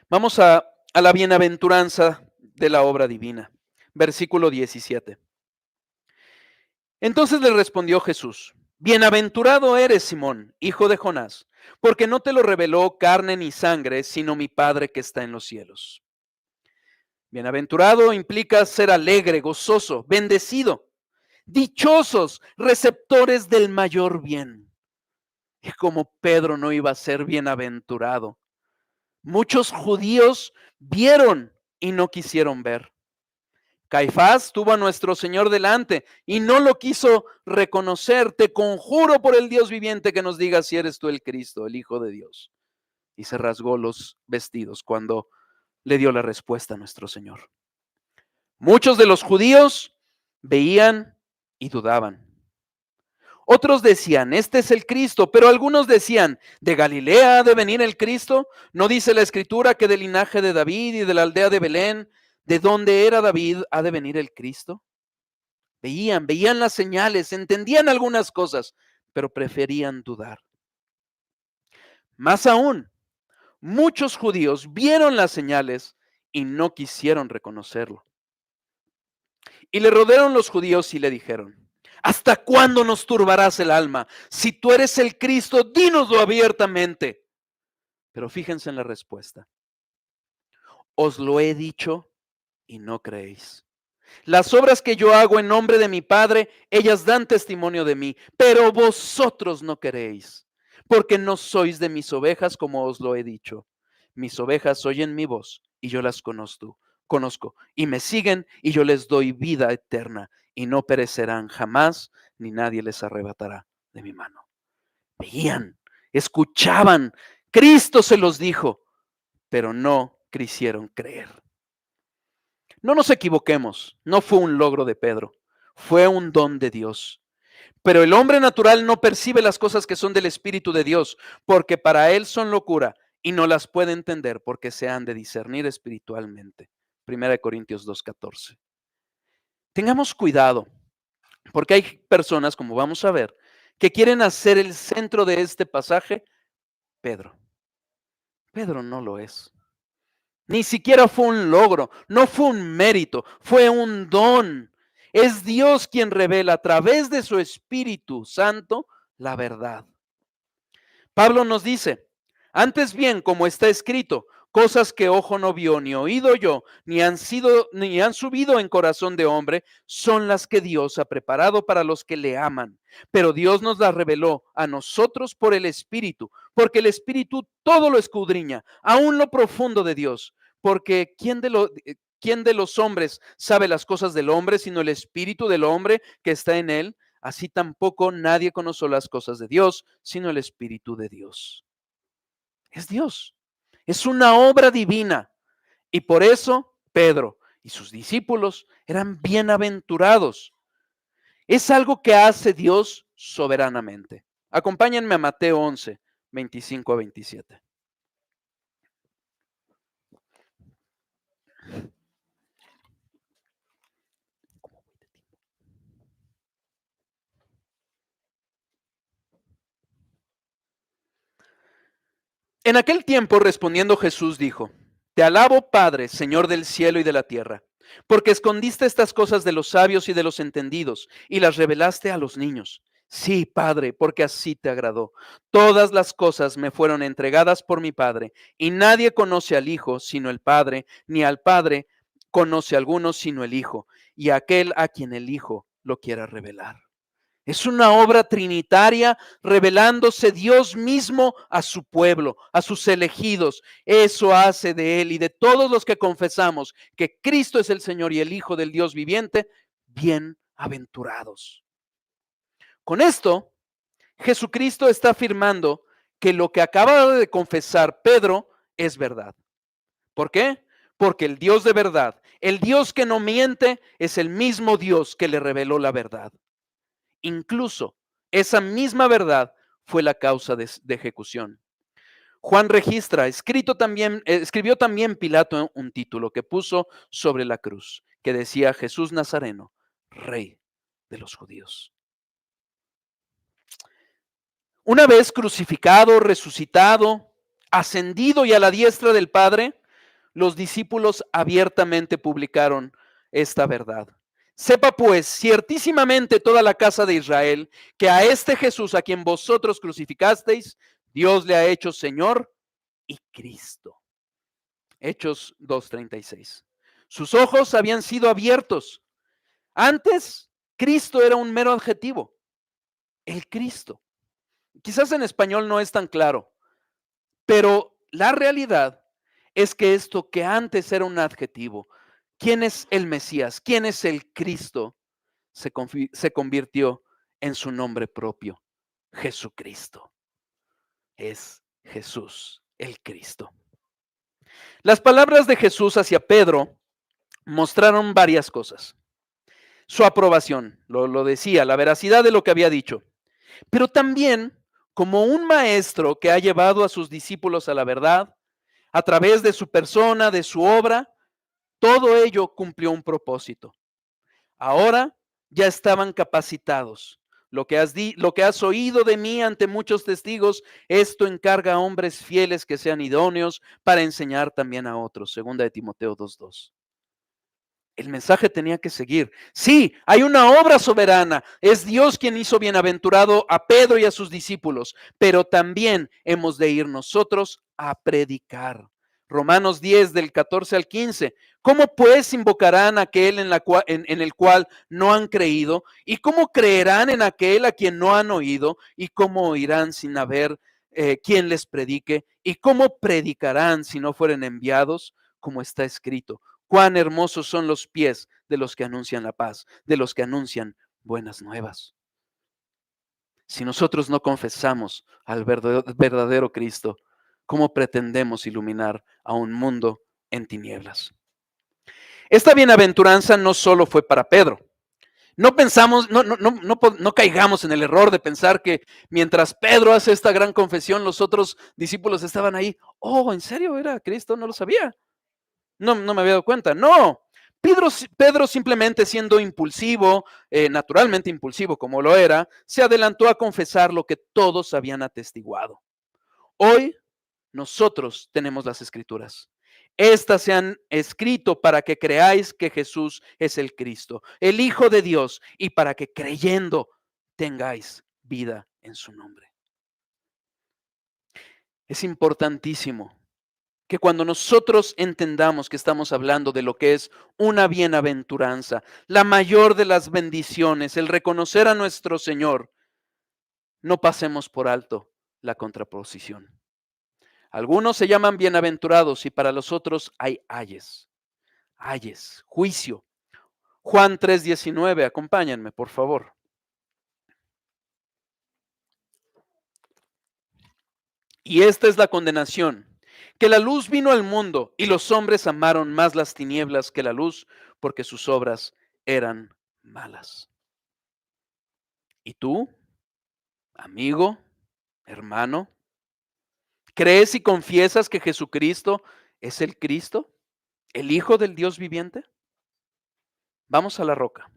Vamos a la bienaventuranza de la obra divina. Versículo 17. Entonces le respondió Jesús: bienaventurado eres, Simón, hijo de Jonás, porque no te lo reveló carne ni sangre, sino mi Padre que está en los cielos. Bienaventurado implica ser alegre, gozoso, bendecido. Dichosos, receptores del mayor bien. Y como Pedro no iba a ser bienaventurado, muchos judíos vieron y no quisieron ver. Caifás tuvo a nuestro Señor delante y no lo quiso reconocer. Te conjuro por el Dios viviente que nos digas si eres tú el Cristo, el Hijo de Dios. Y se rasgó los vestidos cuando le dio la respuesta a nuestro Señor. Muchos de los judíos veían y dudaban. Otros decían: este es el Cristo, pero algunos decían: ¿de Galilea ha de venir el Cristo? ¿No dice la Escritura que del linaje de David y de la aldea de Belén, de donde era David, ha de venir el Cristo? Veían las señales, entendían algunas cosas, pero preferían dudar. Más aún, muchos judíos vieron las señales y no quisieron reconocerlo. Y le rodearon los judíos y le dijeron: ¿hasta cuándo nos turbarás el alma? Si tú eres el Cristo, dínoslo abiertamente. Pero fíjense en la respuesta. Os lo he dicho y no creéis. Las obras que yo hago en nombre de mi Padre, ellas dan testimonio de mí, pero vosotros no queréis, porque no sois de mis ovejas como os lo he dicho. Mis ovejas oyen mi voz y yo las conozco y me siguen y yo les doy vida eterna y no perecerán jamás, ni nadie les arrebatará de mi mano. Veían, escuchaban, Cristo se los dijo, pero no quisieron creer. No nos equivoquemos, no fue un logro de Pedro, fue un don de Dios. Pero el hombre natural no percibe las cosas que son del Espíritu de Dios, porque para él son locura y no las puede entender porque se han de discernir espiritualmente. 1 Corintios 2:14. Tengamos cuidado, porque hay personas, como vamos a ver, que quieren hacer el centro de este pasaje Pedro. Pedro no lo es. Ni siquiera fue un logro, no fue un mérito, fue un don. Es Dios quien revela a través de su Espíritu Santo la verdad. Pablo nos dice, antes bien, como está escrito, cosas que ojo no vio, ni oído yo, ni han subido en corazón de hombre, son las que Dios ha preparado para los que le aman. Pero Dios nos las reveló a nosotros por el Espíritu, porque el Espíritu todo lo escudriña, aún lo profundo de Dios. Porque ¿quién de los hombres sabe las cosas del hombre, sino el Espíritu del hombre que está en él? Así tampoco nadie conoció las cosas de Dios, sino el Espíritu de Dios. Es Dios. Es una obra divina. Y por eso Pedro y sus discípulos eran bienaventurados. Es algo que hace Dios soberanamente. Acompáñenme a Mateo 11, 25 a 27. En aquel tiempo respondiendo Jesús dijo, te alabo Padre, Señor del cielo y de la tierra, porque escondiste estas cosas de los sabios y de los entendidos y las revelaste a los niños. Sí, Padre, porque así te agradó. Todas las cosas me fueron entregadas por mi Padre, y nadie conoce al Hijo sino el Padre, ni al Padre conoce a alguno sino el Hijo, y aquel a quien el Hijo lo quiera revelar. Es una obra trinitaria revelándose Dios mismo a su pueblo, a sus elegidos. Eso hace de él y de todos los que confesamos que Cristo es el Señor y el Hijo del Dios viviente, bienaventurados. Con esto, Jesucristo está afirmando que lo que acaba de confesar Pedro es verdad. ¿Por qué? Porque el Dios de verdad, el Dios que no miente, es el mismo Dios que le reveló la verdad. Incluso esa misma verdad fue la causa de ejecución. Juan registra, escribió también Pilato un título que puso sobre la cruz, que decía Jesús Nazareno, Rey de los judíos. Una vez crucificado, resucitado, ascendido y a la diestra del Padre, los discípulos abiertamente publicaron esta verdad. Sepa pues ciertísimamente toda la casa de Israel que a este Jesús a quien vosotros crucificasteis, Dios le ha hecho Señor y Cristo. Hechos 2:36. Sus ojos habían sido abiertos. Antes, Cristo era un mero adjetivo. El Cristo. Quizás en español no es tan claro, pero la realidad es que esto que antes era un adjetivo, ¿quién es el Mesías? ¿Quién es el Cristo? Se convirtió en su nombre propio, Jesucristo. Es Jesús, el Cristo. Las palabras de Jesús hacia Pedro mostraron varias cosas. Su aprobación, lo decía, la veracidad de lo que había dicho, pero también como un maestro que ha llevado a sus discípulos a la verdad, a través de su persona, de su obra, todo ello cumplió un propósito. Ahora ya estaban capacitados. Lo que has oído de mí ante muchos testigos, esto encarga a hombres fieles que sean idóneos para enseñar también a otros. Segunda de Timoteo 2:2. El mensaje tenía que seguir. Sí, hay una obra soberana. Es Dios quien hizo bienaventurado a Pedro y a sus discípulos, pero también hemos de ir nosotros a predicar. Romanos 10 del 14 al 15. ¿Cómo pues invocarán a aquel en el cual no han creído? ¿Y cómo creerán en aquel a quien no han oído? ¿Y cómo oirán sin haber quien les predique? ¿Y cómo predicarán si no fueren enviados? Como está escrito, cuán hermosos son los pies de los que anuncian la paz, de los que anuncian buenas nuevas. Si nosotros no confesamos al verdadero Cristo, ¿cómo pretendemos iluminar a un mundo en tinieblas? Esta bienaventuranza no solo fue para Pedro. No pensamos, no caigamos en el error de pensar que mientras Pedro hace esta gran confesión, los otros discípulos estaban ahí. Oh, ¿en serio era Cristo? No lo sabía. No me había dado cuenta. No. Pedro simplemente siendo impulsivo, naturalmente impulsivo como lo era, se adelantó a confesar lo que todos habían atestiguado. Hoy nosotros tenemos las escrituras. Estas se han escrito para que creáis que Jesús es el Cristo, el Hijo de Dios, y para que creyendo tengáis vida en su nombre. Es importantísimo que cuando nosotros entendamos que estamos hablando de lo que es una bienaventuranza, la mayor de las bendiciones, el reconocer a nuestro Señor, no pasemos por alto la contraposición. Algunos se llaman bienaventurados y para los otros hay ayes, juicio. Juan 3:19, acompáñenme, por favor. Y esta es la condenación, que la luz vino al mundo y los hombres amaron más las tinieblas que la luz, porque sus obras eran malas. ¿Y tú, amigo, hermano, crees y confiesas que Jesucristo es el Cristo, el Hijo del Dios viviente? Vamos a la roca.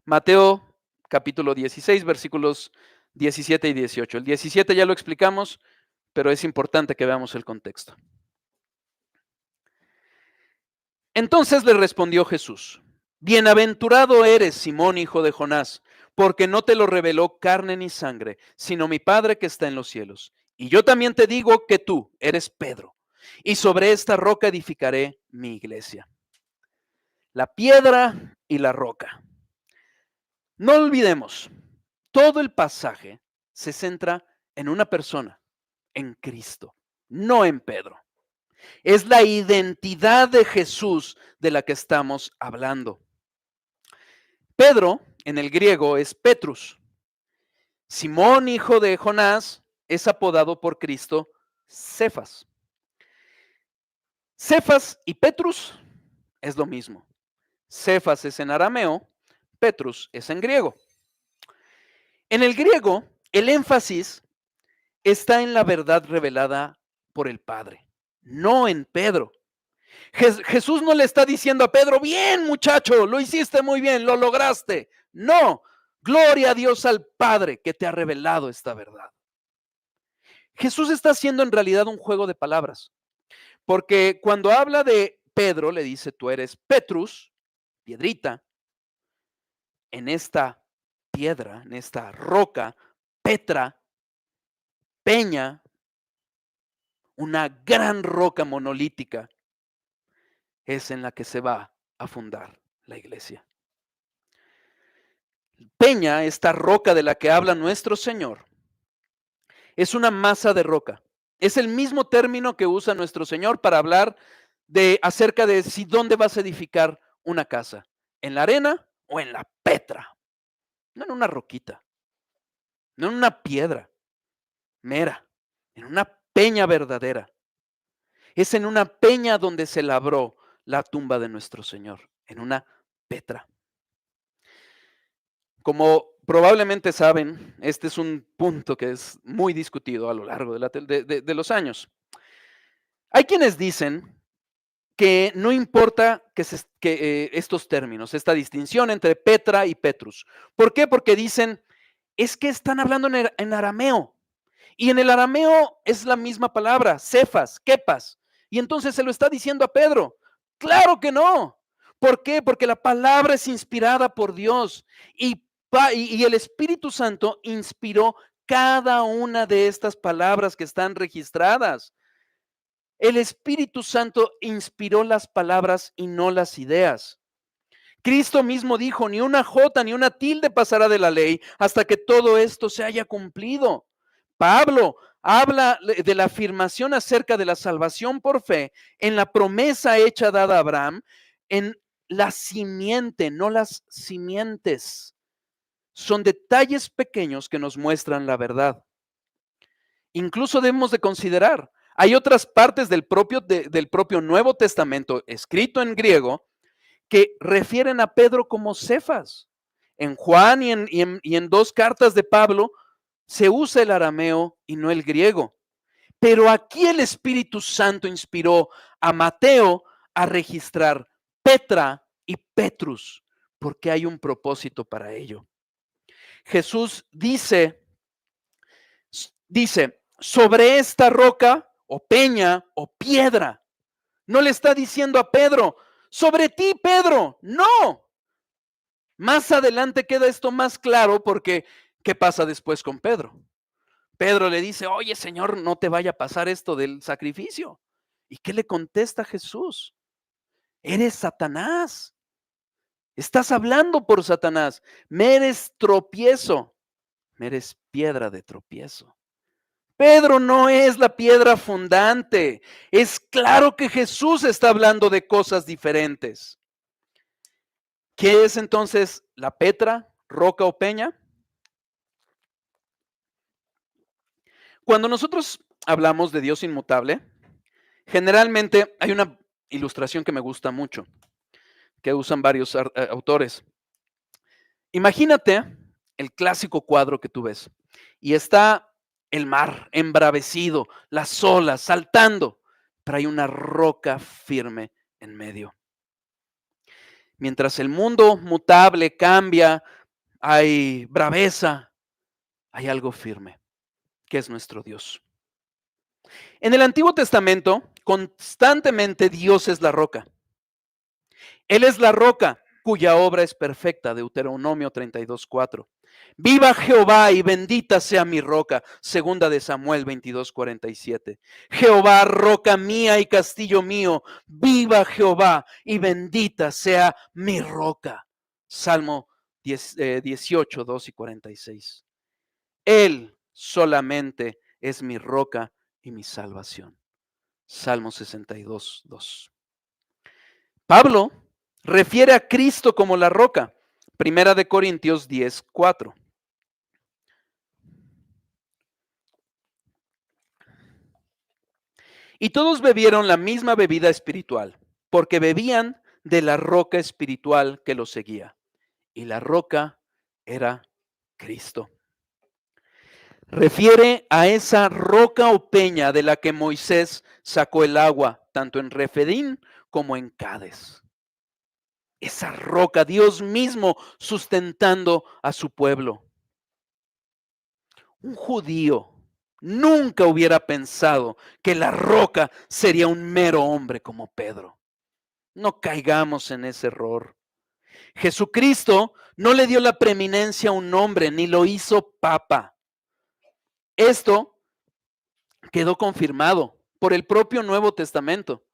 Mateo capítulo 16, versículos 17 y 18. El 17 ya lo explicamos, pero es importante que veamos el contexto. Entonces le respondió Jesús: bienaventurado eres, Simón, hijo de Jonás, porque no te lo reveló carne ni sangre, sino mi Padre que está en los cielos. Y yo también te digo que tú eres Pedro, y sobre esta roca edificaré mi iglesia. La piedra y la roca. No olvidemos, todo el pasaje se centra en una persona, en Cristo, no en Pedro. Es la identidad de Jesús de la que estamos hablando. Pedro, en el griego, es Petrus. Simón, hijo de Jonás, es apodado por Cristo Cefas. Cefas y Petrus es lo mismo. Cefas es en arameo, Petrus es en griego. En el griego, el énfasis está en la verdad revelada por el Padre, no en Pedro. Jesús no le está diciendo a Pedro, bien muchacho, lo hiciste muy bien, lo lograste. No, gloria a Dios al Padre que te ha revelado esta verdad. Jesús está haciendo en realidad un juego de palabras, porque cuando habla de Pedro, le dice, tú eres Petrus, piedrita, en esta piedra, en esta roca, Petra, peña, una gran roca monolítica, es en la que se va a fundar la iglesia. Peña, esta roca de la que habla nuestro Señor, es una masa de roca. Es el mismo término que usa nuestro Señor para hablar acerca de si dónde vas a edificar una casa, en la arena o en la petra, no en una roquita, no en una piedra mera, en una peña verdadera. Es en una peña donde se labró la tumba de nuestro Señor, en una petra. Como probablemente saben, este es un punto que es muy discutido a lo largo de los años. Hay quienes dicen que no importa que estos términos, esta distinción entre Petra y Petrus. ¿Por qué? Porque dicen, es que están hablando en arameo. Y en el arameo es la misma palabra, cefas, kepas. Y entonces se lo está diciendo a Pedro. Claro que no. ¿Por qué? Porque la palabra es inspirada por Dios y el Espíritu Santo inspiró cada una de estas palabras que están registradas. El Espíritu Santo inspiró las palabras y no las ideas. Cristo mismo dijo, ni una jota ni una tilde pasará de la ley hasta que todo esto se haya cumplido. Pablo habla de la afirmación acerca de la salvación por fe en la promesa hecha dada a Abraham en la simiente, no las simientes. Son detalles pequeños que nos muestran la verdad. Incluso debemos de considerar, hay otras partes del propio Nuevo Testamento escrito en griego que refieren a Pedro como Cefas. En Juan y en dos cartas de Pablo se usa el arameo y no el griego. Pero aquí el Espíritu Santo inspiró a Mateo a registrar Petra y Petrus, porque hay un propósito para ello. Jesús dice, sobre esta roca o peña o piedra. No le está diciendo a Pedro, sobre ti, Pedro, no. Más adelante queda esto más claro porque, ¿qué pasa después con Pedro? Pedro le dice, oye Señor, no te vaya a pasar esto del sacrificio. ¿Y qué le contesta Jesús? Eres Satanás. Estás hablando por Satanás. Me eres tropiezo. Me eres piedra de tropiezo. Pedro no es la piedra fundante. Es claro que Jesús está hablando de cosas diferentes. ¿Qué es entonces la Petra, roca o peña? Cuando nosotros hablamos de Dios inmutable, generalmente hay una ilustración que me gusta mucho, que usan varios autores. Imagínate el clásico cuadro que tú ves y está el mar embravecido, las olas saltando, pero hay una roca firme en medio. Mientras el mundo mutable cambia, hay braveza, hay algo firme, que es nuestro Dios. En el Antiguo Testamento, constantemente Dios es la roca. Él es la roca cuya obra es perfecta, Deuteronomio 32:4. Viva Jehová y bendita sea mi roca, segunda de Samuel 22:47. Jehová, roca mía y castillo mío, viva Jehová y bendita sea mi roca. Salmo 18, 2 y 46. Él solamente es mi roca y mi salvación. Salmo 62, 2. Pablo refiere a Cristo como la roca. Primera de Corintios 10, 4. Y todos bebieron la misma bebida espiritual, porque bebían de la roca espiritual que los seguía. Y la roca era Cristo. Refiere a esa roca o peña de la que Moisés sacó el agua, tanto en Refedín como en Cades. Esa roca, Dios mismo sustentando a su pueblo. Un judío nunca hubiera pensado que la roca sería un mero hombre como Pedro. No caigamos en ese error. Jesucristo no le dio la preeminencia a un hombre, ni lo hizo papa. Esto quedó confirmado por el propio Nuevo Testamento.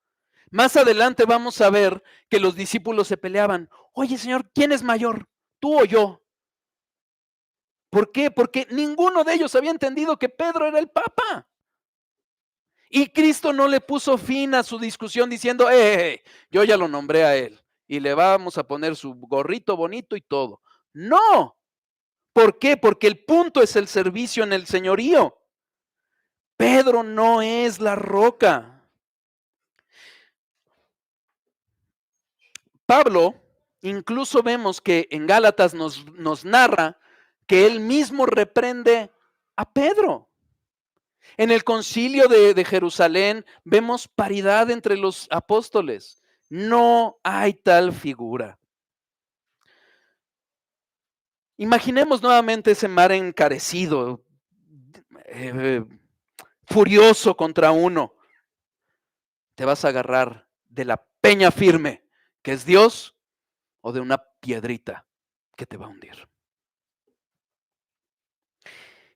Más adelante vamos a ver que los discípulos se peleaban. Oye, Señor, ¿quién es mayor? ¿Tú o yo? ¿Por qué? Porque ninguno de ellos había entendido que Pedro era el papa. Y Cristo no le puso fin a su discusión diciendo, yo ya lo nombré a él y le vamos a poner su gorrito bonito y todo. No. ¿Por qué? Porque el punto es el servicio en el señorío. Pedro no es la roca. Pablo, incluso vemos que en Gálatas nos narra que él mismo reprende a Pedro. En el concilio de Jerusalén vemos paridad entre los apóstoles. No hay tal figura. Imaginemos nuevamente ese mar encarecido, furioso contra uno. ¿Te vas a agarrar de la peña firme, que es Dios, o de una piedrita que te va a hundir?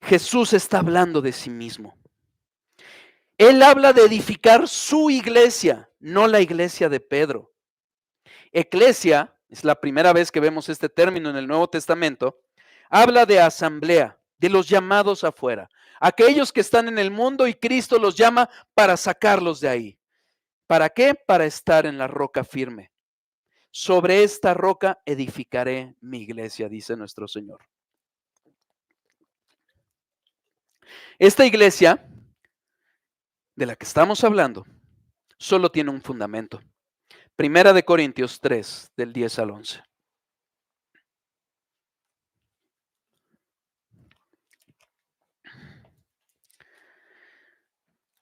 Jesús está hablando de sí mismo. Él habla de edificar su iglesia, no la iglesia de Pedro. Eclesia, es la primera vez que vemos este término en el Nuevo Testamento, habla de asamblea, de los llamados afuera, aquellos que están en el mundo y Cristo los llama para sacarlos de ahí. ¿Para qué? Para estar en la roca firme. Sobre esta roca edificaré mi iglesia, dice nuestro Señor. Esta iglesia de la que estamos hablando solo tiene un fundamento. Primera de Corintios 3, del 10 al 11.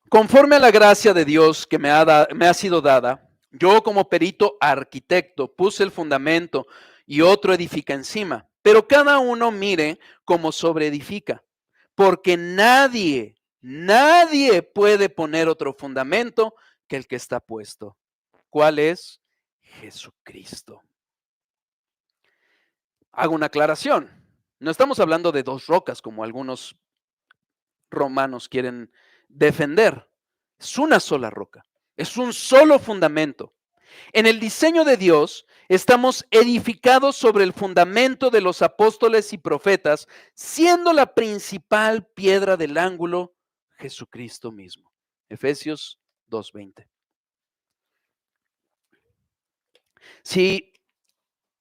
Conforme a la gracia de Dios que me ha sido dada, yo como perito arquitecto puse el fundamento y otro edifica encima, pero cada uno mire cómo sobreedifica, porque nadie puede poner otro fundamento que el que está puesto. ¿Cuál es? Jesucristo. Hago una aclaración. No estamos hablando de dos rocas como algunos romanos quieren defender. Es una sola roca, es un solo fundamento. En el diseño de Dios estamos edificados sobre el fundamento de los apóstoles y profetas, siendo la principal piedra del ángulo Jesucristo mismo. Efesios 2:20. Si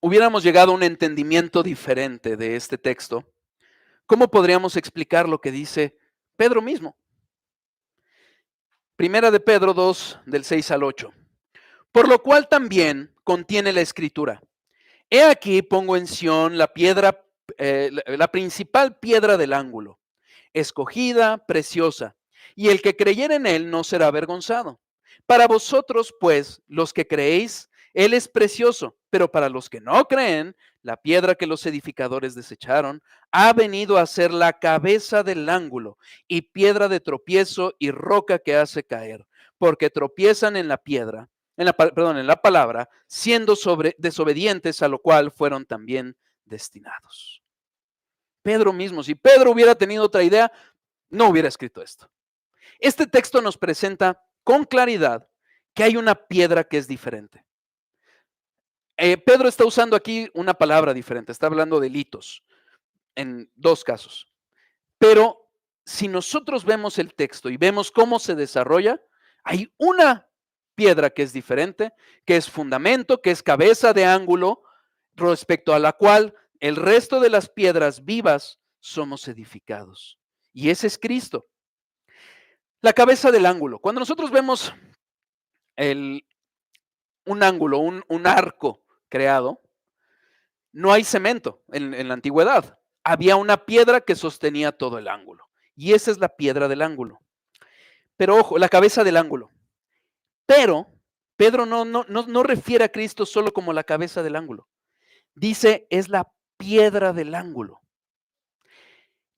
hubiéramos llegado a un entendimiento diferente de este texto, ¿cómo podríamos explicar lo que dice Pedro mismo? Primera de Pedro 2, del 6 al 8. Por lo cual también contiene la escritura. He aquí pongo en Sión la piedra, la principal piedra del ángulo, escogida, preciosa, y el que creyere en él no será avergonzado. Para vosotros, pues, los que creéis, él es precioso, pero para los que no creen, la piedra que los edificadores desecharon ha venido a ser la cabeza del ángulo y piedra de tropiezo y roca que hace caer, porque tropiezan en la piedra, en la palabra, siendo desobedientes, a lo cual fueron también destinados. Pedro mismo, si Pedro hubiera tenido otra idea, no hubiera escrito esto. Este texto nos presenta con claridad que hay una piedra que es diferente. Pedro está usando aquí una palabra diferente, está hablando de litos en dos casos. Pero si nosotros vemos el texto y vemos cómo se desarrolla, hay una piedra que es diferente, que es fundamento, que es cabeza de ángulo, respecto a la cual el resto de las piedras vivas somos edificados. Y ese es Cristo. La cabeza del ángulo. Cuando nosotros vemos un ángulo, un arco creado, no hay cemento en la antigüedad. Había una piedra que sostenía todo el ángulo. Y esa es la piedra del ángulo. Pero ojo, la cabeza del ángulo. Pero Pedro no refiere a Cristo solo como la cabeza del ángulo. Dice, es la piedra del ángulo.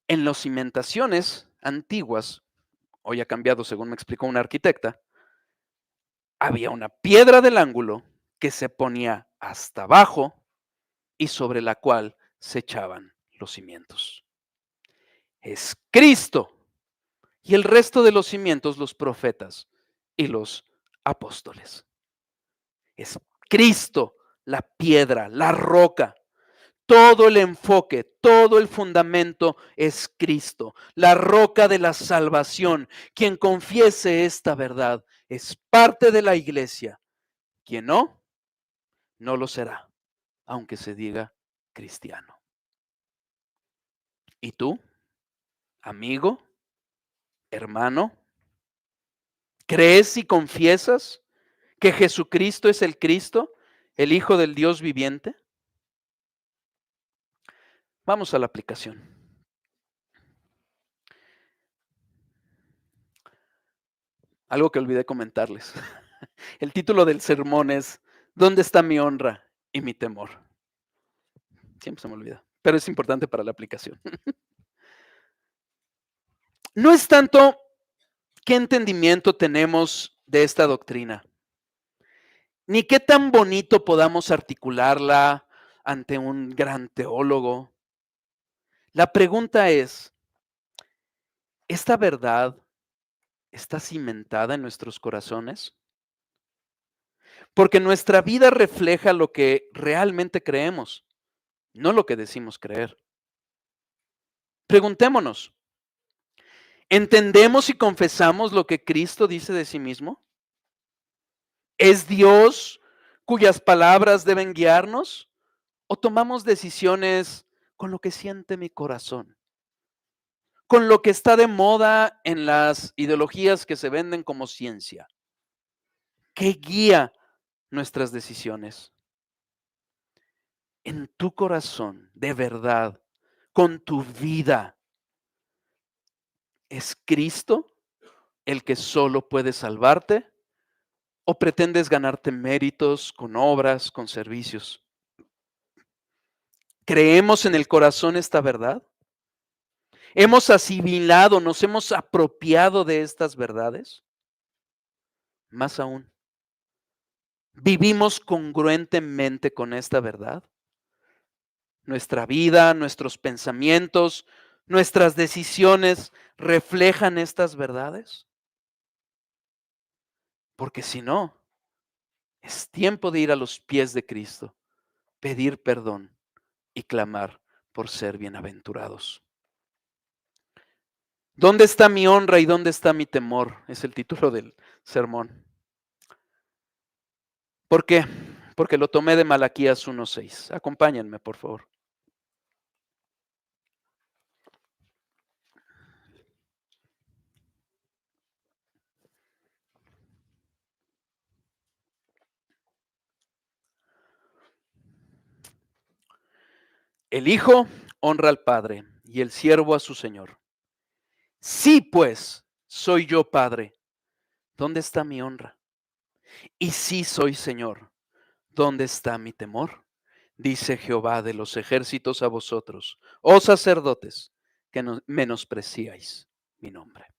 En las cimentaciones antiguas, hoy ha cambiado según me explicó una arquitecta, había una piedra del ángulo que se ponía hasta abajo y sobre la cual se echaban los cimientos. Es Cristo y el resto de los cimientos, los profetas y los apóstoles. Es Cristo, la piedra, la roca. Todo el enfoque, todo el fundamento es Cristo, la roca de la salvación. Quien confiese esta verdad es parte de la iglesia. Quien no, no lo será, aunque se diga cristiano. ¿Y tú, amigo, hermano, crees y confiesas que Jesucristo es el Cristo, el Hijo del Dios viviente? Vamos a la aplicación. Algo que olvidé comentarles. El título del sermón es ¿Dónde está mi honra y mi temor? Siempre se me olvida, pero es importante para la aplicación. No es tanto qué entendimiento tenemos de esta doctrina, ni qué tan bonito podamos articularla ante un gran teólogo. La pregunta es, ¿esta verdad está cimentada en nuestros corazones? Porque nuestra vida refleja lo que realmente creemos, no lo que decimos creer. Preguntémonos, ¿entendemos y confesamos lo que Cristo dice de sí mismo? ¿Es Dios cuyas palabras deben guiarnos? ¿O tomamos decisiones con lo que siente mi corazón? Con lo que está de moda en las ideologías que se venden como ciencia. ¿Qué guía nuestras decisiones? En tu corazón, de verdad, con tu vida, ¿es Cristo el que solo puede salvarte? ¿O pretendes ganarte méritos con obras, con servicios? ¿Creemos en el corazón esta verdad? ¿Hemos asimilado, nos hemos apropiado de estas verdades? Más aún, ¿vivimos congruentemente con esta verdad? Nuestra vida, nuestros pensamientos, nuestras decisiones reflejan estas verdades. Porque si no, es tiempo de ir a los pies de Cristo, pedir perdón y clamar por ser bienaventurados. ¿Dónde está mi honra y dónde está mi temor? Es el título del sermón. ¿Por qué? Porque lo tomé de Malaquías 1:6. Acompáñenme, por favor. El Hijo honra al Padre y el siervo a su Señor. Sí, pues, soy yo Padre. ¿Dónde está mi honra? Y sí soy Señor. ¿Dónde está mi temor? Dice Jehová de los ejércitos a vosotros, oh sacerdotes, que menospreciáis mi nombre.